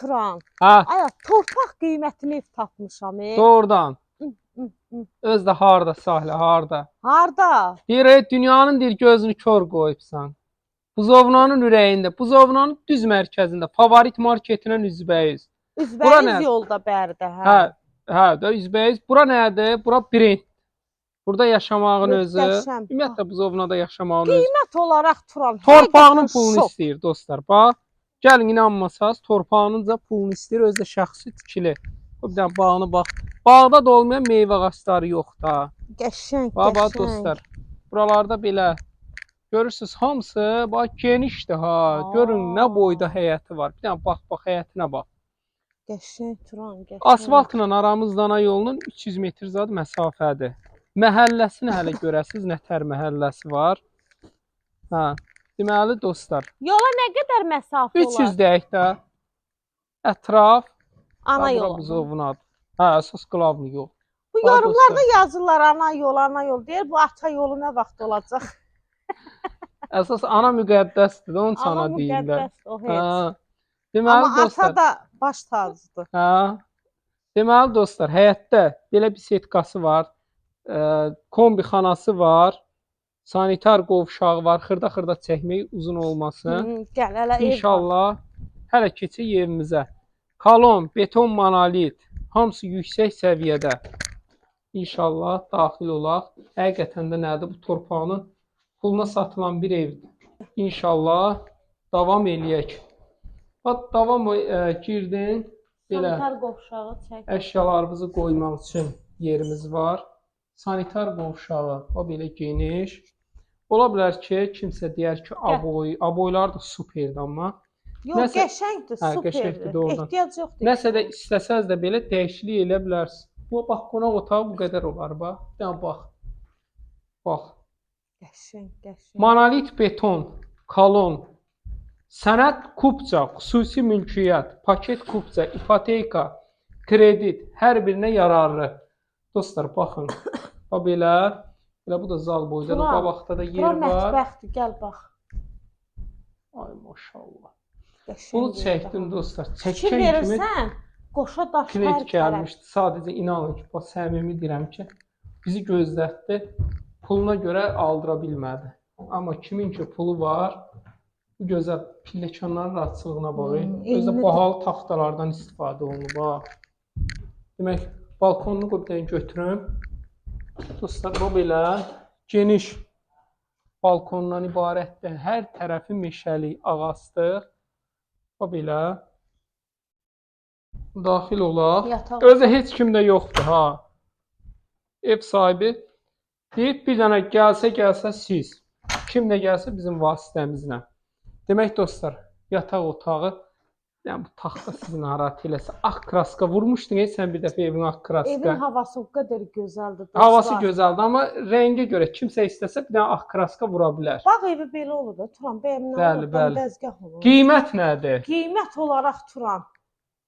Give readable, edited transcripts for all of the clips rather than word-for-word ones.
Turan. Hə, Ay, torpaq qiymətini tapmışam. doğrudan. Hı. Özdə harda sahlə, harda? Harda? Deyir, dünyanın deyir gözünü kör qoyubsan. Buzovnanın ürəyində, Buzovnanın düz mərkəzində, favorit marketinin üzbəyiz. Bura Üzbəyiz nədir? yolda bərdə, Hə, hə, də üzbəyiz. Bura nədir? Bura brend. Burada yaşamağın özü, Möhtəşəm. ümumiyyətlə Buzovnada yaşamağın özü. Qiymət olaraq Turan. Torpağının həqiqətən pulunu şok. istəyir dostlar. Bax, gəlin inanmasanız, torpağının da pulunu istəyir, özü də şəxsi tikili. Bir dənə bağını bax. Bağda da olmayan meyvə ağacları yoxdur ha. Qəşəng, Bax qəşəng. dostlar. Buralarda belə görürsüz hamısı bax genişdir ha. Görün nə boyda həyəti var. Bir dənə bax həyətinə bax. Qəşəng Turan, qəşəng. Asfaltla aramızdana yolunun 300 metr zad məsafədir. Məhəlləsini hələ görəsiz, nətər məhəlləsi var. Hə. Deməli dostlar, Yola nə qədər məsafə 300 olar? deyək də. Ətraf Ana yolu. Buzovnadır. Hə, əsas qlavni yol. Bu Bax yorumlarda dostlar, yazırlar ana yol deyir. Bu ata yolu nə vaxt olacaq? əsas ana müqəddəsdir, onun Ana sana deyirlər. müqəddəs o heç. Hə. Deməli Amma dostlar, ata da baş tacıdır. hə. Deməli dostlar, həyətdə belə bir setkası var. Kombi xanası var. Sanitar qovşağı var. Xırda-xırda çəkmək uzun olmasın. Gəl hələ ev var. İnşallah hələ keçək evimizə. Kolon, beton monolit, hamısı yüksək səviyyədə. İnşallah daxil olaq. Həqiqətən də nədir? Bu torpağının puluna satılan bir evdir. İnşallah davam eləyək. Bax, davam girdin. Belə Sanitar qovşağı çək. əşyalarımızı qoymaq üçün yerimiz var. Sanitar qovşağı, o belə geniş. Ola bilər ki, kimsə deyər ki, aboylar da superdir amma. Yox, Nəsə- qəşəngdir, Hə, superdir. qəşəngdir, doğrudan. Ehtiyac yoxdur. Nəsə də istəsəz də belə dəyişiklik eləyə bilərsiniz. Bu bax qonaq otağı bu qədər olar bax. Bir dənə bax. Bax. Qəşəng, qəşəng. Monolit beton, kolon, sənəd kupça, xüsusi mülkiyyət, paket kupça, ipoteka, kredit hər birinə yararlı. Dostlar baxın. Bax belə. Belə bu da zal boyda, Turan, qabaqda da yer Turan var. mətbəxdir, gəl bax. Ay maşallah. Qəşəng. Bunu yerdir, çəkdim bax. dostlar. Fikir Çəkən kimi verirsən, qoşa daş kredit hər tərəf. gəlmişdi. Sadəcə inanın ki, bax səmimi deyirəm ki, bizi gözlətdi. Puluna görə aldıra bilmədi. Amma kimin ki pulu var, bu gözəl pilləkənlərin rahatçılığına baxın. Özdə elmi bahalı taxtalardan istifadə olunub ha. Demək, balkonunu bir dənə götürüm. Dostlar, bu belə geniş balkondan ibarətdir. Hər tərəfi meşəlik, ağaclıq. Bu belə. Daxil olaq. Yataq. Özü heç kimdə yoxdur ha. Ev sahibi deyib bir dənə gəlsə siz. Kim də gəlsə bizim vasitəmizlə. Demək dostlar, yataq otağı, yəni bu taxta sizi narahat eləsə, ağ kraska vurmuşdun sən bir dəfə evin ağ kraska. Evin havası o qədər gözəldir. Dostlar. Havası gözəldir, amma rəngə görə kimsə istəsə bir dənə ağ kraska vura bilər. Bax evi belə olur da, Turan, bəyəmlə Bəli, olur, bəli. dəzgah olur. Qiymət nədir? Qiymət olaraq Turan.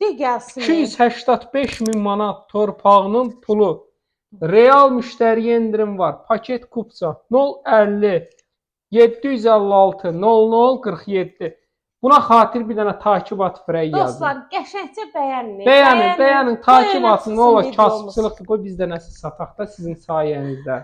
De gəlsin. 285 min manat torpağının pulu. Real müştəriyə endirim var. Paket kupça 050 756 0047. Buna xatir bir dənə takib at frey yazın. Dostlar, qəşəngcə bəyənin. Bəyənin, takib atın. Nə olar videomuz. kasıbçılıqdır. Qoy biz də nəsə sataq da sizin sayənizdə.